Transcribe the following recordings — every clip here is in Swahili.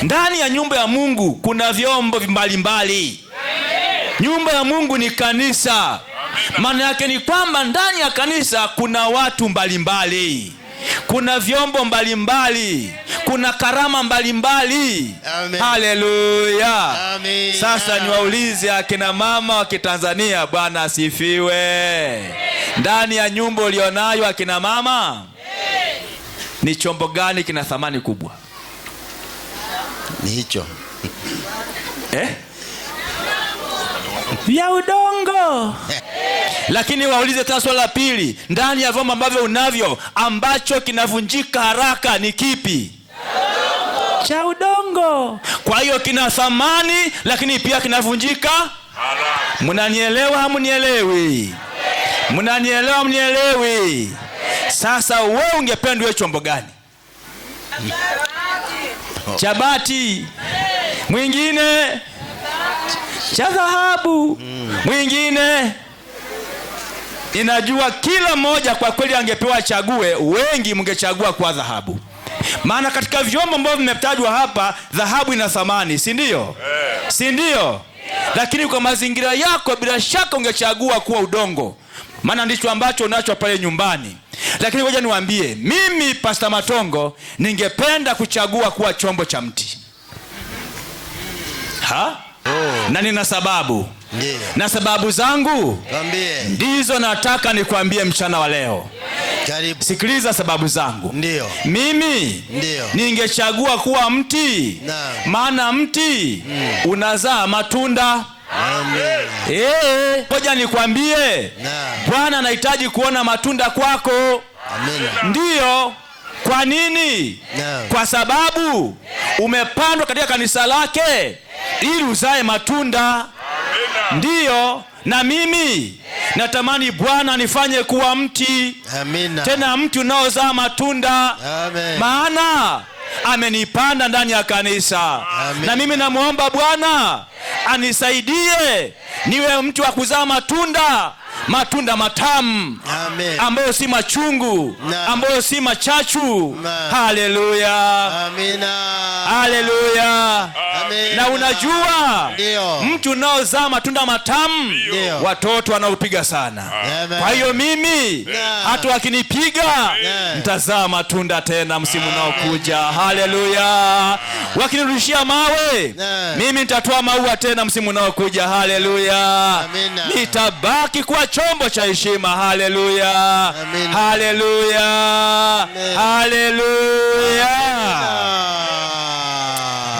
Ndani ya nyumba ya Mungu kuna vyombo mbalimbali. Nyumba ya Mungu ni kanisa. Maana yake ni kwamba ndani ya kanisa kuna watu mbalimbali, kuna vyombo mbalimbali, kuna karama mbalimbali. Haleluya. Sasa niwaulize akina mama wa Kitanzania, Bwana asifiwe. Ndani ya nyumba ulionayo akina mama, ni chombo gani kina thamani kubwa? Ni hicho. Ya udongo. Lakini waulize tena swali la pili, ndani ya vyombo ambavyo unavyo ambacho kinavunjika haraka ni kipi? Cha udongo. Kwa hiyo kina thamani lakini pia kinavunjika haraka. Mnanielewa hamunielewi? Mnanielewa mnielewi? Sasa wewe ungependa uwe chombo gani? Cha bati. Mwingine cha dhahabu. Mwingine. Inajua kila mmoja kwa kweli angepewa chague, wengi mngechagua kwa dhahabu. Maana katika vyombo ambavyo vimetajwa hapa, dhahabu ina thamani, si ndio? Si ndio? Lakini kwa mazingira yako bila shaka ungechagua kuwa udongo. Maana ndicho ambacho unacho pale nyumbani. Lakini ngoja niwaambie, mimi Pastor Matongo ningependa kuchagua kuwa chombo cha mti. Na nina sababu. Ndiyo. Na sababu zangu ndizo nataka nikwambie mchana wa leo. Karibu. Sikiliza sababu zangu. Ndiyo. Mimi ningechagua kuwa mti. Maana mti unazaa matunda. Ngoja nikwambie, Bwana anahitaji kuona matunda kwako. Ndiyo. Kwa nini? Kwa sababu umepandwa katika kanisa lake ili uzae matunda. Ndiyo. Na mimi natamani Bwana nifanye kuwa mti. Tena mti unaozaa matunda. Maana amenipanda ndani ya kanisa. Na mimi namuomba Bwana anisaidie niwe mtu wa kuzaa matunda. Matunda matamu. Ambayo si machungu. Ambayo si machachu. Haleluya. Haleluya. Na unajua mtu unaozaa matunda matamu, watoto wanaupiga sana. Kwa hiyo mimi hata wakinipiga nitazaa matunda tena msimu unaokuja. Haleluya. Wakinirudishia mawe, mimi nitatoa maua tena msimu unaokuja. Haleluya. Nitabaki kwa chombo cha heshima. Haleluya. Haleluya. Haleluya.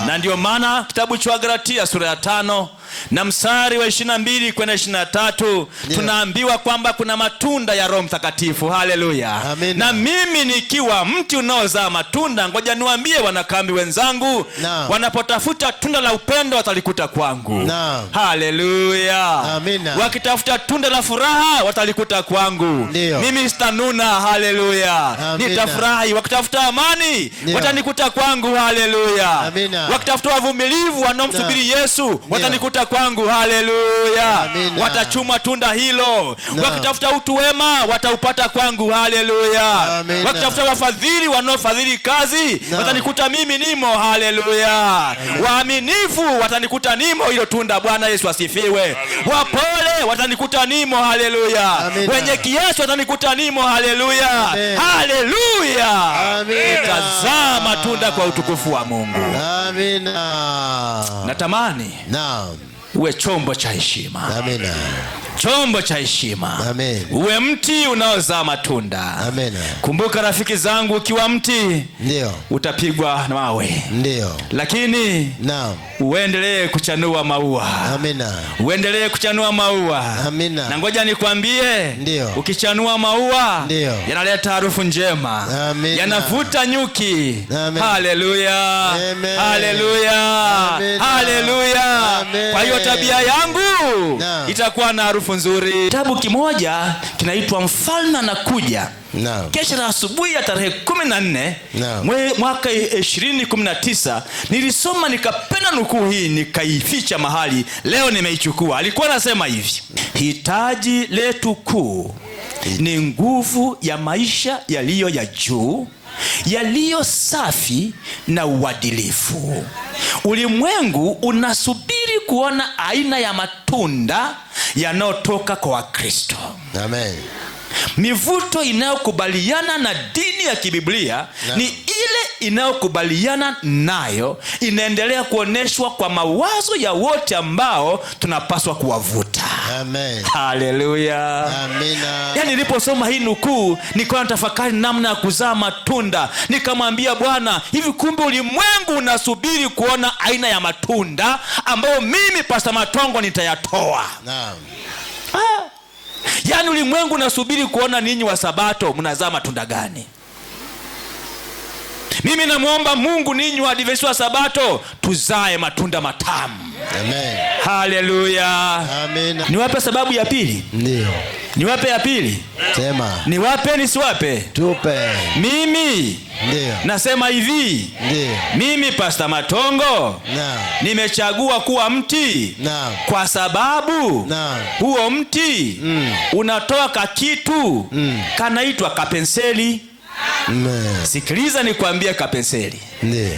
Na ndio maana kitabu cha Galatia sura ya 5 na mstari wa 22 kwenda 23 tunaambiwa kwamba kuna matunda ya Roho Mtakatifu. Haleluya. Na mimi nikiwa mti unaozaa matunda, ngoja niwaambie wanakambi wenzangu, wanapotafuta tunda la upendo watalikuta kwangu. Haleluya. Wakitafuta tunda la furaha watalikuta kwangu. Mimi sitanuna. Haleluya. Nitafurahi. Wakitafuta amani watanikuta kwangu. Haleluya. Wakitafuta uvumilivu wanaomsubiri Yesu watanikuta kwangu. Haleluya. Watachuma tunda hilo. Wakitafuta utu wema wataupata kwangu. Haleluya. Wakitafuta wafadhili wanaofadhili kazi watanikuta mimi nimo. Haleluya. Waaminifu watanikuta nimo hilo tunda. Bwana Yesu asifiwe. Wapole watanikuta nimo. Haleluya. Wenye kiasi watanikuta nimo. Haleluya. Haleluya. Tazama matunda kwa utukufu wa Mungu. Natamani uwe chombo cha heshima. Chombo cha heshima. Uwe mti unaozaa matunda. Kumbuka rafiki zangu, ukiwa mti utapigwa na mawe. Lakini uendelee kuchanua maua. Uendelee kuchanua maua. Na ngoja nikwambie, ukichanua maua yanaleta harufu njema. Yanavuta nyuki. Haleluya. Haleluya. Haleluya. Kwa hiyo tabia yangu itakuwa na harufu nzuri. Kitabu kimoja kinaitwa Mfalme Anakuja. Kesho na asubuhi ya tarehe 14 mwaka 2019 nilisoma, nikapenda nukuu hii, nikaificha mahali. Leo nimeichukua. Alikuwa anasema hivi: hitaji letu kuu ni nguvu ya maisha yaliyo ya juu, yaliyo safi na uadilifu. Ulimwengu unasubiri kuona aina ya matunda yanayotoka kwa Wakristo. Amen. Mivuto inayokubaliana na dini ya kibiblia ni ile inayokubaliana nayo inaendelea kuoneshwa kwa mawazo ya wote ambao tunapaswa kuwavuta. Amen. Haleluya. Amina. Yaani niliposoma hii nukuu nilikuwa natafakari namna ya kuzaa matunda. Nikamwambia Bwana, hivi kumbe ulimwengu unasubiri kuona aina ya matunda ambayo mimi Pastor Matongo nitayatoa. Naam. Yaani ulimwengu unasubiri kuona ninyi wa Sabato mnazaa matunda gani. Mimi namuomba Mungu ninyi wa Adventista wa Sabato tuzae matunda matamu. Amen. Haleluya. Amen. Niwape sababu ya pili? Ndio. Niwape ya pili? Sema. Niwape nisiwape? Tupe. Mimi ndio nasema hivi. Ndio. Mimi Pastor Matongo nimechagua kuwa mti kwa sababu huo mti unatoa kakitu kanaitwa kapenseli. Sikiliza nikwambie kapenseli.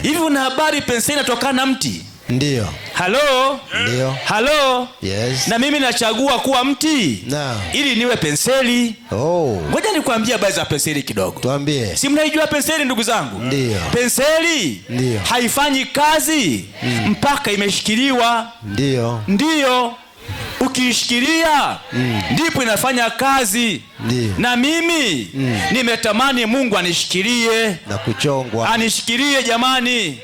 Hivi una habari penseli inatokana na mti? Ndio. Halo? Ndio. Halo? Yes. Na mimi nachagua kuwa mti ili niwe penseli. Ngoja nikwambie habari za penseli kidogo. Tuambie. Si mnaijua penseli ndugu zangu? Ndio. Penseli haifanyi kazi mpaka imeshikiliwa. Ndio. Ndio. Ukiishikilia ndipo inafanya kazi. Na mimi nimetamani Mungu anishikilie na kuchongwa. Anishikilie jamani.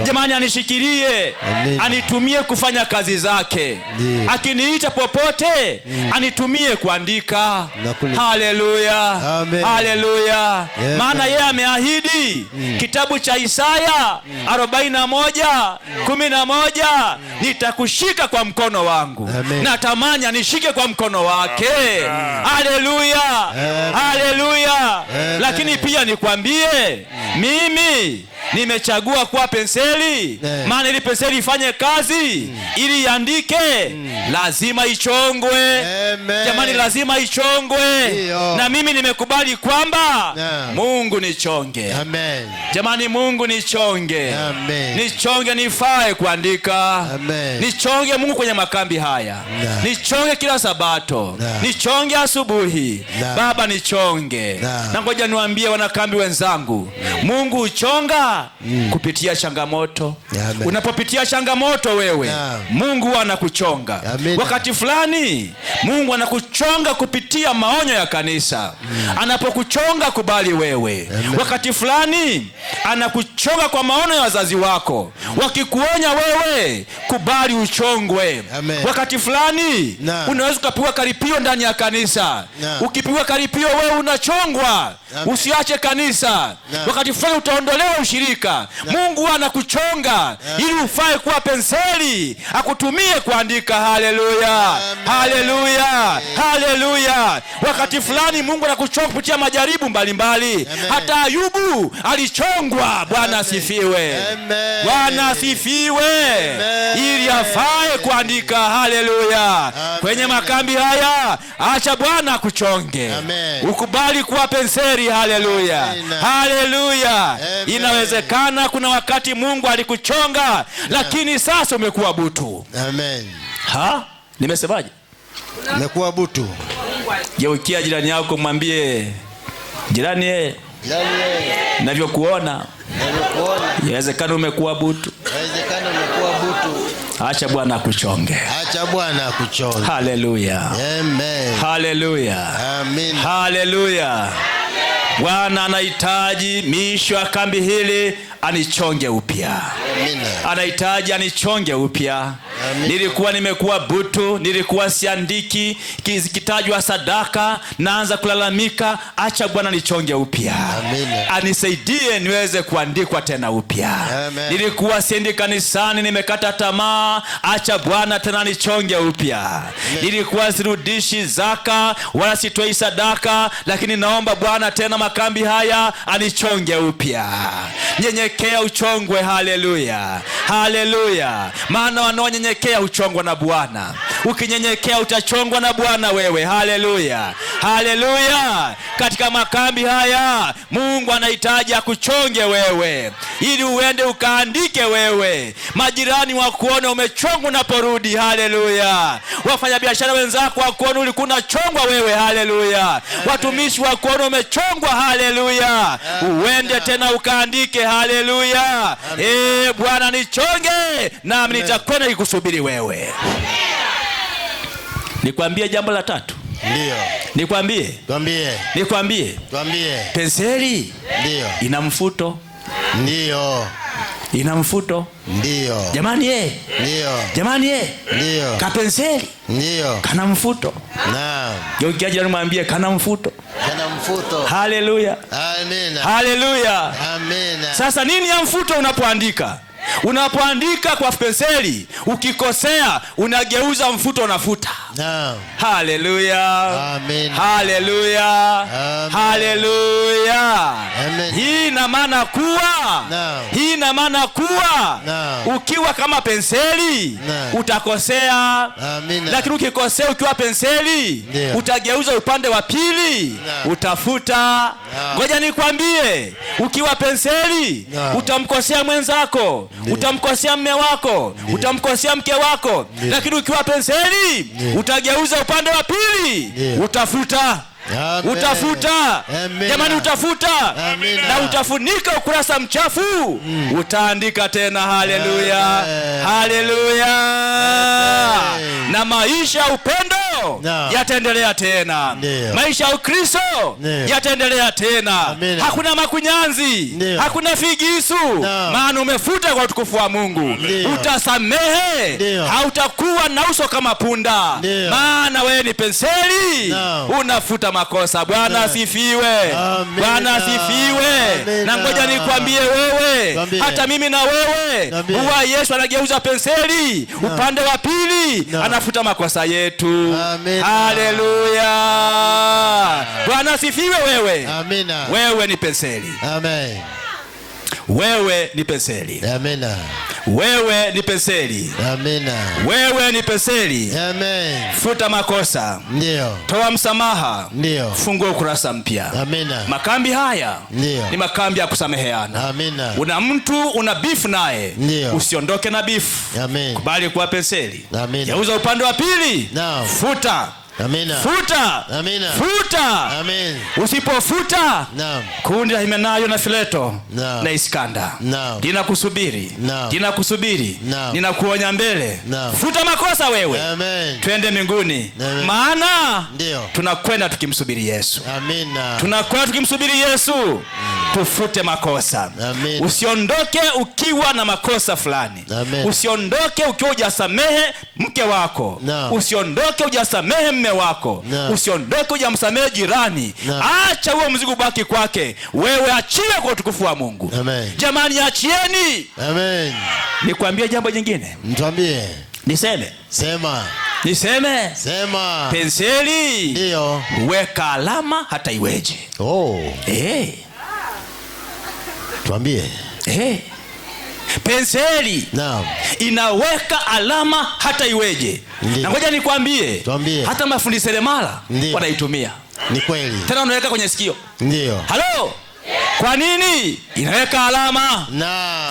Jamani anishikilie. Anitumie kufanya kazi zake. Akiniita popote anitumie kuandika. Haleluya. Haleluya. Maana yeye ameahidi kitabu cha Isaya 41:11, nitakushika kwa mkono wangu. Natamani anishike kwa mkono wake. Haleluya. Haleluya. Lakini pia nikwambie, mimi nimechagua kuwa penseli. Maana ili penseli ifanye kazi, ili iandike, lazima ichongwe. Jamani, lazima ichongwe. Na mimi nimekubali kwamba Mungu nichonge. Jamani, Mungu nichonge. Nichonge nifae kuandika. Nichonge Mungu kwenye makambi haya. Nichonge kila Sabato. Nichonge asubuhi. Baba nichonge. Na ngoja niwaambie wanakambi wenzangu, Mungu uchonga kupitia changamoto. Unapopitia changamoto wewe, Mungu anakuchonga. Wakati fulani Mungu anakuchonga kupitia maonyo ya kanisa. Anapokuchonga kubali wewe. Wakati fulani anakuchonga kwa maono ya wazazi wako. Wakikuonya wewe, kubali uchongwe. Wakati fulani unaweza kupigwa karipio ndani ya kanisa. Ukipigwa karipio wewe unachongwa. Usiache kanisa. Wakati fulani utaondolewa ushirika. Mungu anakuchonga ili ufae kuwa penseli, akutumie kuandika. Haleluya. Haleluya. Haleluya. Wakati fulani Mungu anakuchonga kupitia majaribu mbalimbali. Hata Ayubu alichongwa. Bwana asifiwe. Bwana asifiwe. Ili afae kuandika. Haleluya. Kwenye makambi haya acha Bwana akuchonge. Ukubali kuwa penseli. Haleluya. Haleluya. Inawezekana kuna wakati Mungu alikuchonga lakini sasa umekuwa butu. Nimesemaje? Umekuwa butu. Geukia jirani yako mwambie, jirani navyokuona inawezekana umekuwa butu. Acha Bwana akuchonge. Acha Bwana akuchonge. Haleluya. Amen. Haleluya. Amen. Haleluya. Bwana anahitaji miisho ya kambi hili anichonge upya. Anahitaji anichonge upya. Nilikuwa nimekuwa butu, nilikuwa siandiki, kitajwa sadaka naanza kulalamika. Acha Bwana nichonge upya. Anisaidie niweze kuandikwa tena upya. Nilikuwa siendi kanisani, nimekata tamaa. Acha Bwana tena nichonge upya. Nilikuwa sirudishi zaka wala sitoi sadaka, lakini naomba Bwana tena makambi haya anichonge upya. Nyenyekea uchongwe. Haleluya. Haleluya. Maana wanaonyenyekea uchongwa na Bwana. Ukinyenyekea utachongwa na Bwana wewe. Haleluya, haleluya. Katika makambi haya Mungu anahitaji akuchonge wewe, ili uende ukaandike wewe, majirani wakuone umechongwa unaporudi. Haleluya. Wafanyabiashara wenzako wakuone ulikuwa unachongwa wewe. Haleluya. Watumishi wakuone umechongwa. Haleluya. Uende tena ukaandike. Haleluya. Bwana nichonge nami nitakwenda nikusubiri wewe. Nikwambie jambo la tatu. Ndio. Nikwambie. Tuambie. Penseli Ndio. ina mfuto. Ndio. Ina mfuto. Ndio. Jamani Ndio. Jamani Ndio. Kapenseli. Ndio. Kana mfuto. Naam. Yokiaje nimwambie kana mfuto. Kana mfuto. Haleluya. Amina. Haleluya. Amina. Sasa nini ya mfuto unapoandika? Unapoandika kwa penseli, ukikosea unageuza mfuto unafuta. Naam. Haleluya. Amen. Haleluya. Amen. Haleluya. Amen. Hii ina maana kuwa ukiwa kama penseli utakosea. Amen. Lakini ukikosea ukiwa penseli utageuza upande wa pili, utafuta. Ngoja nikwambie, ukiwa penseli utamkosea mwenzako, utamkosea mme wako, utamkosea mke wako. Lakini ukiwa penseli utageuza upande wa pili, utafuta. Amen. Utafuta. Amen. Jamani, utafuta. Amen. Na utafunika ukurasa mchafu, utaandika tena. Haleluya. Haleluya. Na maisha ya upendo yataendelea tena. Maisha ya Ukristo yataendelea tena. Amen. Hakuna makunyanzi, hakuna figisu, maana umefuta kwa utukufu wa Mungu. Utasamehe, hautakuwa na uso kama punda, maana wewe ni penseli, unafuta makosa. Bwana asifiwe. Bwana asifiwe. Na ngoja nikwambie wewe, hata mimi na wewe, huwa Yesu anageuza penseli upande wa pili, anafuta makosa yetu. Haleluya. Bwana asifiwe. Wewe wewe ni penseli. Amen. Wewe ni penseli. Amina. Wewe ni penseli. Amina. Wewe ni penseli. Amen. Futa makosa. Ndio. Toa msamaha. Ndio. Fungua ukurasa mpya. Amina. Makambi haya ni makambi ya kusameheana. Amina. Una mtu una beef naye, usiondoke na beef. Amen. Kubali kuwa penseli. Amina. Geuza upande wa pili. Futa. Amina. Futa. Amina. Futa. Amen. Usipofuta, kundi la Himenayo na Fileto na Iskanda linakusubiri. Linakusubiri. Ninakuonya mbele. Futa makosa wewe. Amen. Twende mbinguni. Maana tunakwenda tukimsubiri Yesu. Amina. Tunakwenda tukimsubiri Yesu. Tufute makosa. Amen. Usiondoke ukiwa na makosa fulani. Usiondoke ukiwa hujasamehe mke wako. Usiondoke hujasamehe mme wako. Usiondoke hujamsamehe jirani. Acha huo mzigo ubaki kwake. Wewe achie kwa utukufu wa Mungu. Amen. Jamani, achieni. Amen. Nikwambie jambo jingine. Mtuambie. Niseme. Sema. Niseme. Sema. Penseli. Ndio. Weka alama hata iweje. Tuambie. Penseli inaweka alama hata iweje. Na ngoja nikwambie, hata mafundi seremala wanaitumia. Ni kweli. Tena unaweka kwenye sikio. Ndio. Halo? Kwa nini? Inaweka alama.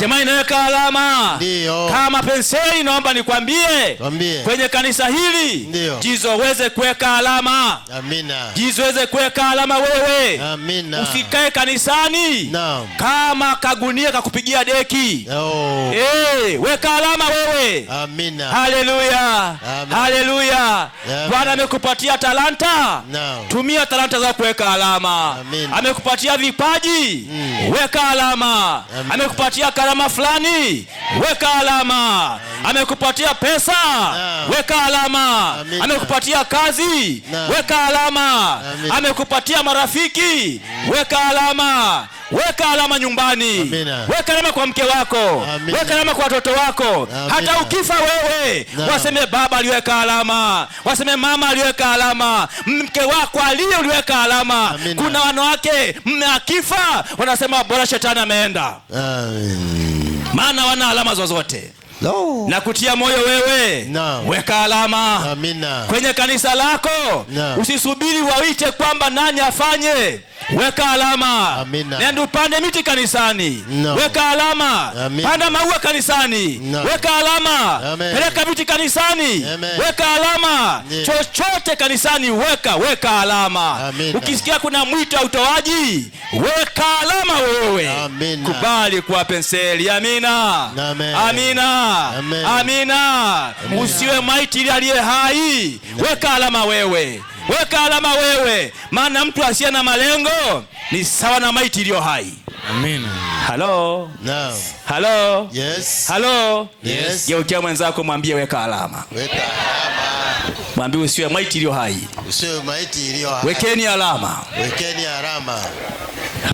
Jamaa, inaweka alama. Ndio. Kama penseli, naomba nikwambie, kwenye kanisa hili jizoweze kuweka alama. Amina. Jizoweze kuweka alama wewe. Amina. Usikae kanisani kama kagunia kakupigia deki. Weka alama wewe. Amina. Haleluya. Haleluya. Bwana amekupatia talanta. Tumia talanta za kuweka alama. Amekupatia vipaji. Weka alama. Amekupatia karama fulani. Weka alama. Amekupatia pesa. Weka alama. Amekupatia kazi. Weka alama. Amekupatia marafiki. Weka alama. Weka alama nyumbani. Weka alama kwa mke wako. Weka alama kwa watoto wako. Hata ukifa wewe, waseme baba aliweka alama, waseme mama aliweka alama, mke wako aliweka alama. Kuna wanawake mme akifa wanasema bora shetani ameenda. Maana wana alama zozote. No. Na kutia moyo wewe. No. Weka alama. Amina. Kwenye kanisa lako. No. Usisubiri waite kwamba nani afanye. Weka alama. Amina. Nenda upande miti kanisani. No. Weka alama. Amina. Panda maua kanisani. No. Weka alama. Amen. Peleka viti kanisani. Amen. Weka alama. Yeah. Chochote kanisani weka alama. Amina. Ukisikia kuna mwito wa utoaji, weka alama wewe. Amina. Kubali kuwa penseli. Amina. Amen. Amina. Amen. Amina. Usiwe maiti ile aliye hai. Weka alama wewe. Weka alama wewe. Maana mtu asiye na malengo ni sawa na maiti iliyo hai. Amina. Halo. No. Halo. Yes. Halo. Yes. Geukia mwenzako mwambie weka alama. Weka alama. Mwambie usiwe maiti iliyo hai. Usiwe maiti iliyo hai. Wekeni alama. Wekeni alama.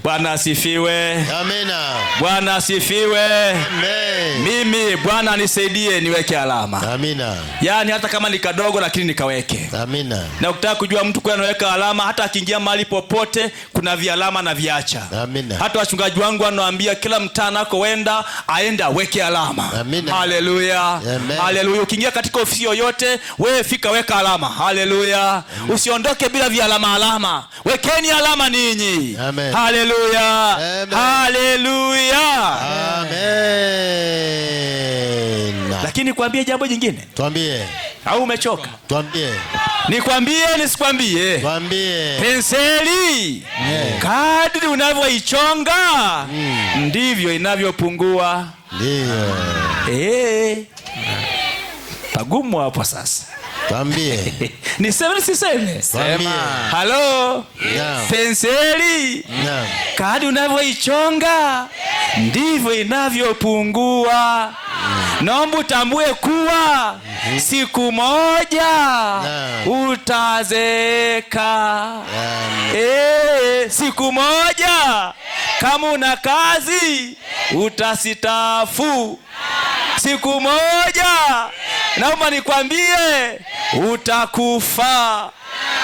Bwana asifiwe. Amina. Bwana asifiwe. Amen. Mimi Bwana nisaidie niweke alama. Amina. Yaani hata kama ni kadogo lakini nikaweke. Amina. Na ukitaka kujua mtu kwa anaweka alama, hata akiingia mahali popote kuna vialama na viacha. Amina. Hata wachungaji wangu wanawaambia kila mtaa nako wenda aenda weke alama. Amina. Haleluya. Amen. Haleluya. Ukiingia katika ofisi yoyote, wewe fika weka alama. Haleluya. Usiondoke bila vialama. Wekeni alama ninyi. Amen. Haleluya. Amen. Haleluya. Amen. Lakini kuambie jambo jingine. Tuambie. Au umechoka? Tuambie. Nikwambie nisikwambie? Tuambie. Penseli kadri unavyoichonga ndivyo inavyopungua. Ndio. Pagumu hapo sasa. Tuambie. Niseme nisiseme? Tuambie. Halo. Naam. Penseli Naam. kadri unavyoichonga ndivyo inavyopungua. Naomba utambue kuwa siku moja utazeeka. Siku moja kama una kazi utasitafu. Siku moja naomba nikwambie utakufa.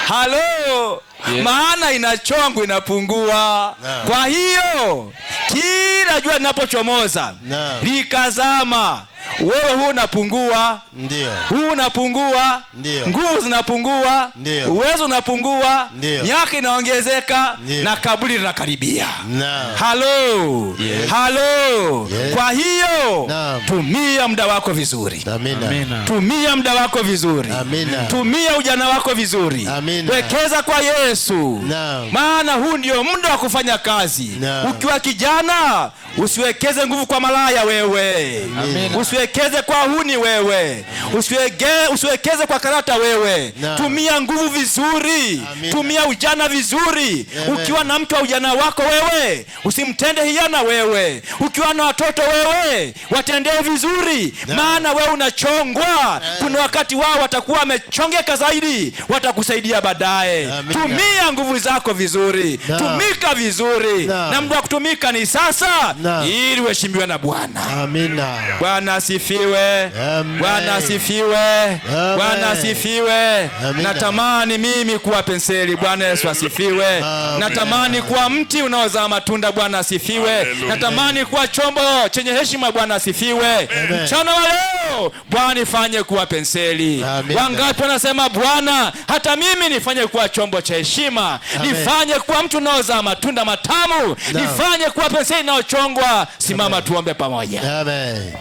Halo. Yeah. Maana inachongo inapungua. Kwa hiyo kila jua linapochomoza likazama, wewe huu unapungua. Ndio. Huu unapungua. Ndio. Nguvu zinapungua. Ndio. Uwezo unapungua. Ndio. Miaka inaongezeka. Ndio. Na kaburi linakaribia. Naam. Halo. Yes. Halo. Yes. Kwa hiyo Naam. tumia muda wako vizuri. Amina. Tumia muda wako vizuri. Amina. Tumia ujana wako vizuri. Amina. Wekeza kwa Yesu. Naam. Maana huu ndio muda wa kufanya kazi. Naam. Ukiwa kijana usiwekeze nguvu kwa malaya wewe. Amina. Usiwekeze kwa huni wewe. Usiwekeze kwa karata wewe. Naam. Tumia nguvu vizuri. Amina. Tumia ujana vizuri. Amen. Ukiwa na mtu wa ujana wako wewe, usimtende hiana wewe. Ukiwa na watoto wewe, watendee vizuri. Maana wewe unachongwa. Kuna wakati wao watakuwa wamechongeka zaidi, watakusaidia baadaye. Tumia nguvu zako vizuri. Tumika vizuri. Na muda wa kutumika ni sasa, ili uheshimiwe na Bwana. Amina. Bwana asifiwe. Amen. Bwana asifiwe. Bwana asifiwe. Amina. Natamani mimi kuwa penseli. Bwana Yesu asifiwe. Amen. Natamani kuwa mti unaozaa matunda. Bwana asifiwe. Natamani kuwa chombo chenye heshima. Bwana asifiwe. Mchana wa leo Bwana nifanye kuwa penseli. Amina. Wangapi wanasema Bwana hata mimi nifanye kuwa chombo cha heshima. Nifanye kuwa mtu unaozaa matunda matamu. Nifanye kuwa penseli inayochongwa. Simama tuombe pamoja. Amen.